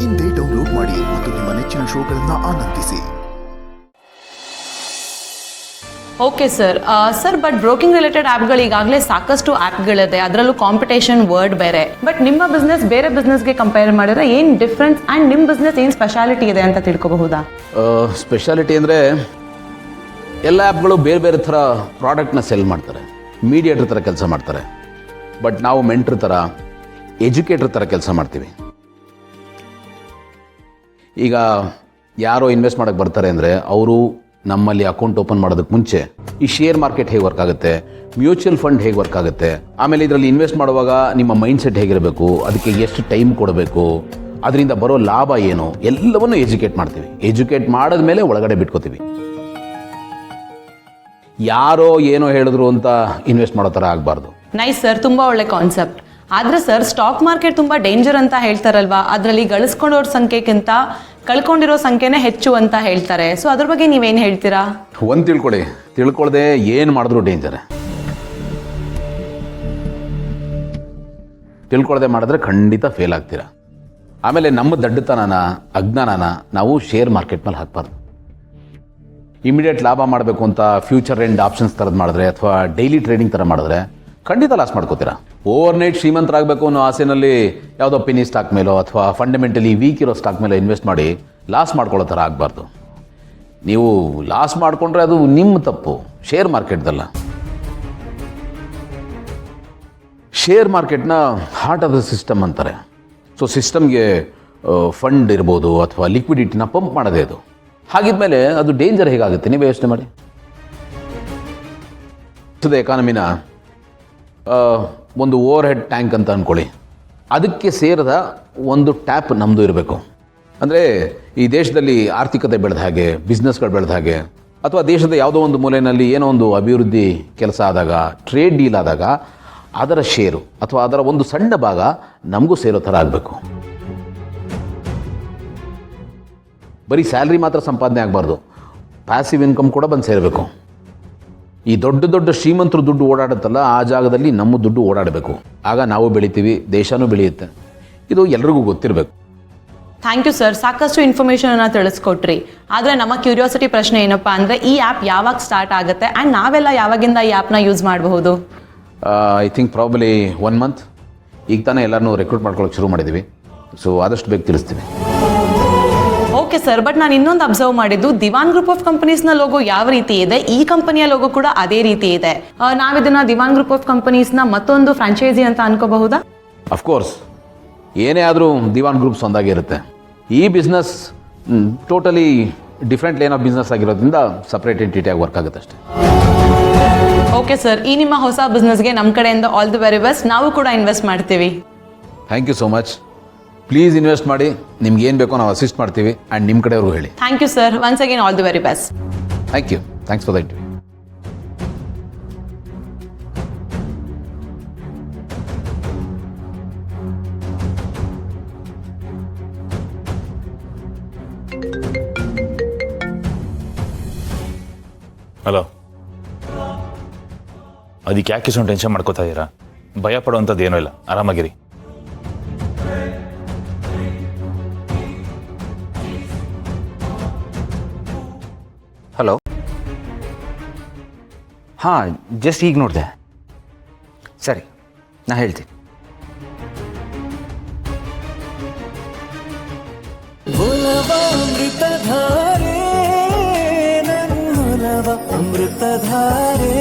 ಇಂದೇ ಡೌನ್ಲೋಡ್ ಮಾಡಿ ಮತ್ತು ನಿಮ್ಮ ನೆಚ್ಚಿನ ಶೋಗಳನ್ನು ಆನಂದಿಸಿ. Okay sir but broking related ಆ್ಯಪ್ಗಳು ಈಗಾಗಲೇ ಸಾಕಷ್ಟು ಆ್ಯಪ್ಗಳಿದೆ, ಅದರಲ್ಲೂ ಕಾಂಪಿಟೇಷನ್ ವರ್ಡ್ ಬೇರೆ. ಬಟ್ ನಿಮ್ಮ ಬಿಸ್ನೆಸ್ ಬೇರೆ ಬಿಸ್ನೆಸ್ಗೆ ಕಂಪೇರ್ ಮಾಡಿದ್ರೆ ಏನು ಡಿಫ್ರೆನ್ಸ್ ಆ್ಯಂಡ್ ನಿಮ್ಮ ಬಿಸ್ನೆಸ್ ಏನು ಸ್ಪೆಷಾಲಿಟಿ ಇದೆ ಅಂತ ತಿಳ್ಕೊಬಹುದಾ? ಸ್ಪೆಷಾಲಿಟಿ ಅಂದರೆ ಎಲ್ಲ ಆ್ಯಪ್ಗಳು ಬೇರೆ ಬೇರೆ ಥರ ಪ್ರಾಡಕ್ಟ್ನ ಸೆಲ್ ಮಾಡ್ತಾರೆ, ಮೀಡಿಯೇಟರ್ ಥರ ಕೆಲಸ ಮಾಡ್ತಾರೆ. ಬಟ್ ನಾವು ಮೆಂಟ್ರ್ ಥರ, ಎಜುಕೇಟರ್ ಥರ ಕೆಲಸ ಮಾಡ್ತೀವಿ. ಈಗ ಯಾರೋ ಇನ್ವೆಸ್ಟ್ ಮಾಡೋಕ್ಕೆ ಬರ್ತಾರೆ ಅಂದರೆ ಅವರು ನಮ್ಮಲ್ಲಿ ಅಕೌಂಟ್ ಓಪನ್ ಮಾಡೋದಕ್ಕೆ ಮುಂಚೆ ಈ ಶೇರ್ ಮಾರ್ಕೆಟ್ ಹೇಗೆ ವರ್ಕ್ ಆಗುತ್ತೆ, ಮ್ಯೂಚುವಲ್ ಫಂಡ್ ಹೇಗೆ ವರ್ಕ್ ಆಗುತ್ತೆ, ಆಮೇಲೆ ಇದರಲ್ಲಿ ಇನ್ವೆಸ್ಟ್ ಮಾಡುವಾಗ ನಿಮ್ಮ ಮೈಂಡ್ ಸೆಟ್ ಹೇಗಿರಬೇಕು, ಅದಕ್ಕೆ ಎಷ್ಟು ಟೈಮ್ ಕೊಡಬೇಕು, ಅದರಿಂದ ಬರೋ ಲಾಭ ಏನು, ಎಲ್ಲವನ್ನೂ ಎಜುಕೇಟ್ ಮಾಡ್ತೀವಿ. ಎಜುಕೇಟ್ ಮಾಡಿದ ಮೇಲೆ ಒಳಗಡೆ ಬಿಟ್ಕೋತೀವಿ. ಯಾರೋ ಏನೋ ಹೇಳಿದ್ರು ಅಂತ ಇನ್ವೆಸ್ಟ್ ಮಾಡೋ ಥರ ಆಗಬಾರ್ದು. ನೈಸ್ ಸರ್, ತುಂಬ ಒಳ್ಳೆ ಕಾನ್ಸೆಪ್ಟ್. ಆದರೆ ಸರ್, ಸ್ಟಾಕ್ ಮಾರ್ಕೆಟ್ ತುಂಬ ಡೇಂಜರ್ ಅಂತ ಹೇಳ್ತಾರಲ್ವಾ, ಅದರಲ್ಲಿ ಗಳಿಸ್ಕೊಂಡವ್ರ ಸಂಖ್ಯೆಗಿಂತ ಕಳ್ಕೊಂಡಿರೋ ಸಂಖ್ಯೆನೇ ಹೆಚ್ಚು ಅಂತ ಹೇಳ್ತಾರೆ. ಸೊ ಅದ್ರ ಬಗ್ಗೆ ನೀವೇನು ಹೇಳ್ತೀರಾ? ಒಂದು ತಿಳ್ಕೊಳ್ಳದೆ ಏನು ಮಾಡಿದ್ರು ಡೇಂಜರೇ. ತಿಳ್ಕೊಳ್ಳದೆ ಮಾಡಿದ್ರೆ ಖಂಡಿತ ಫೇಲ್ ಆಗ್ತೀರಾ. ಆಮೇಲೆ ನಮ್ಮ ದಡ್ಡತನನ, ಅಜ್ಞಾನನ ನಾವು ಶೇರ್ ಮಾರ್ಕೆಟ್ ಮೇಲೆ ಹಾಕಬಾರ್ದು. ಇಮಿಡಿಯೇಟ್ ಲಾಭ ಮಾಡಬೇಕು ಅಂತ ಫ್ಯೂಚರ್ ಎಂಡ್ ಆಪ್ಷನ್ಸ್ ಥರದ್ದು ಮಾಡಿದ್ರೆ ಅಥವಾ ಡೈಲಿ ಟ್ರೇಡಿಂಗ್ ಥರ ಮಾಡಿದ್ರೆ ಖಂಡಿತ ಲಾಸ್ ಮಾಡ್ಕೋತೀರಾ. ಓವರ್ ನೈಟ್ ಶ್ರೀಮಂತರಾಗಬೇಕು ಅನ್ನೋ ಆಸೆನಲ್ಲಿ ಯಾವುದೋ ಪೆನಿ ಸ್ಟಾಕ್ ಮೇಲೋ ಅಥವಾ ಫಂಡಮೆಂಟಲಿ ವೀಕ್ ಇರೋ ಸ್ಟಾಕ್ ಮೇಲೋ ಇನ್ವೆಸ್ಟ್ ಮಾಡಿ ಲಾಸ್ ಮಾಡ್ಕೊಳ್ಳೋ ಥರ ಆಗಬಾರ್ದು. ನೀವು ಲಾಸ್ ಮಾಡಿಕೊಂಡ್ರೆ ಅದು ನಿಮ್ಮ ತಪ್ಪು, ಶೇರ್ ಮಾರ್ಕೆಟ್ದಲ್ಲ. ಶೇರ್ ಮಾರ್ಕೆಟ್ನ ಹಾರ್ಟ್ ಆಫ್ ದ ಸಿಸ್ಟಮ್ ಅಂತಾರೆ. ಸೊ ಸಿಸ್ಟಮ್ಗೆ ಫಂಡ್ ಇರ್ಬೋದು ಅಥವಾ ಲಿಕ್ವಿಡಿಟಿನ ಪಂಪ್ ಮಾಡೋದೇ ಅದು. ಹಾಗಿದ್ಮೇಲೆ ಅದು ಡೇಂಜರ್ ಹೇಗಾಗುತ್ತೆ ನೀವೇ ಯೋಚನೆ ಮಾಡಿ. ಎಕಾನಮಿನ ಒಂದು ಓವರ್ ಹೆಡ್ ಟ್ಯಾಂಕ್ ಅಂತ ಅಂದ್ಕೊಳ್ಳಿ, ಅದಕ್ಕೆ ಸೇರಿದ ಒಂದು ಟ್ಯಾಪ್ ನಮ್ಮದು ಇರಬೇಕು. ಅಂದರೆ ಈ ದೇಶದಲ್ಲಿ ಆರ್ಥಿಕತೆ ಬೆಳೆದ ಹಾಗೆ, ಬಿಸ್ನೆಸ್ಗಳು ಬೆಳೆದ ಹಾಗೆ, ಅಥವಾ ದೇಶದ ಯಾವುದೋ ಒಂದು ಮೂಲೆಯಲ್ಲಿ ಏನೋ ಒಂದು ಅಭಿವೃದ್ಧಿ ಕೆಲಸ ಆದಾಗ, ಟ್ರೇಡ್ ಡೀಲ್ ಆದಾಗ ಅದರ ಶೇರು ಅಥವಾ ಅದರ ಒಂದು ಸಣ್ಣ ಭಾಗ ನಮಗೂ ಸೇರೋ ಥರ ಆಗಬೇಕು. ಬರೀ ಸ್ಯಾಲ್ರಿ ಮಾತ್ರ ಸಂಪಾದನೆ ಆಗಬಾರ್ದು, ಪ್ಯಾಸಿವ್ ಇನ್ಕಮ್ ಕೂಡ ಬಂದು ಸೇರಬೇಕು. ಈ ದೊಡ್ಡ ದೊಡ್ಡ ಶ್ರೀಮಂತರು ದುಡ್ಡು ಓಡಾಡುತ್ತಲ್ಲ, ಆ ಜಾಗದಲ್ಲಿ ನಮ್ಮ ದುಡ್ಡು ಓಡಾಡಬೇಕು. ಆಗ ನಾವು ಬೆಳಿತೀವಿ, ದೇಶನೂ ಬೆಳೆಯುತ್ತೆ. ಇದು ಎಲ್ರಿಗೂ ಗೊತ್ತಿರಬೇಕು. ಥ್ಯಾಂಕ್ ಯು ಸರ್, ಸಾಕಷ್ಟು ಇನ್ಫಾರ್ಮೇಷನನ್ನು ತಿಳಿಸ್ಕೊಟ್ರಿ. ಆದರೆ ನಮ್ಮ ಕ್ಯೂರಿಯಾಸಿಟಿ ಪ್ರಶ್ನೆ ಏನಪ್ಪ ಅಂದರೆ, ಈ ಆ್ಯಪ್ ಯಾವಾಗ ಸ್ಟಾರ್ಟ್ ಆಗುತ್ತೆ ಆ್ಯಂಡ್ ನಾವೆಲ್ಲ ಯಾವಾಗಿಂದ ಈ ಆ್ಯಪ್ನ ಯೂಸ್ ಮಾಡಬಹುದು? I think probably 1 month. ಈಗ ತಾನೇ ಎಲ್ಲರನ್ನೂ ರೆಕ್ರೂಟ್ ಮಾಡ್ಕೊಳ್ಳೋಕೆ ಶುರು ಮಾಡಿದ್ದೀವಿ. ಸೊ ಆದಷ್ಟು ಬೇಗ ತಿಳಿಸ್ತೀವಿ. ಓಕೆ ಸರ್, ಬಟ್ ನಾನು ಇನ್ನೊಂದು ಅಬ್ಸರ್ವ್ ಮಾಡಿದ್ದು, ದಿವಾನ್ ಗ್ರೂಪ್ ಆಫ್ ಕಂಪನೀಸ್ನ ಲೋಗೋ ಯಾವ ರೀತಿ ಇದೆ, ಈ ಕಂಪನಿಯ ಲೋಗೋ ಕೂಡ ಅದೇ ರೀತಿ ಇದೆ. ನಾವಿದನ್ನ ದಿವಾನ್ ಗ್ರೂಪ್ ಆಫ್ ಕಂಪನೀಸ್ನ ಮತ್ತೊಂದು ಫ್ರಾಂಚೈಸಿ ಅಂತ ಅನ್ಕೋಬಹುದಾ? ಅಫ್ಕೋರ್ಸ್, ಏನೇ ಆದರೂ ದಿವಾನ್ ಗ್ರೂಪ್ಸ್ ಒಂದಾಗಿ ಇರುತ್ತೆ. ಈ business totally different line of business ಆಗಿರೋದ್ರಿಂದ ಸಪ್ರೇಟ್ ಎಂಟಿಟಿಯಾಗಿ ವರ್ಕ್ ಆಗುತ್ತೆ ಅಷ್ಟೇ. ಓಕೆ ಸರ್, ಈ ನಿಮ್ಮ ಹೊಸ ಬಿಸ್ನೆಸ್ಗೆ ನಮ್ಮ ಕಡೆಯಿಂದ ಆಲ್ ದಿ ವೆರಿ ಬೆಸ್ಟ್. ನಾವು ಕೂಡ ಇನ್ವೆಸ್ಟ್ ಮಾಡ್ತೀವಿ. Thank you so much. Please invest ಮಾಡಿ, ನಿಮ್ಗೆ ಏನು ಬೇಕೋ ನಾವು ಅಸಿಸ್ಟ್ ಮಾಡ್ತೀವಿ. ಆ್ಯಂಡ್ ನಿಮ್ಮ ಕಡೆಯವ್ರಿಗೂ ಹೇಳಿ. Thank you sir, once again all the very best. Thank you. Thanks for the interview. Hello, ಅದಕ್ಕೆ ಯಾಕೆ ಇಷ್ಟೊಂದು ಟೆನ್ಷನ್ ಮಾಡ್ಕೋತಾ ಇದ್ದೀರಾ? ಭಯ ಪಡುವಂಥದ್ದು ಏನೂ ಇಲ್ಲ, ಆರಾಮಾಗಿರಿ. ಹಲೋ, ಹಾಂ, ಜಸ್ಟ್ ಈಗ ನೋಡಿದೆ. ಸರಿ, ನಾ ಹೇಳ್ತೀನಿ. ಅಮೃತಧಾರೆ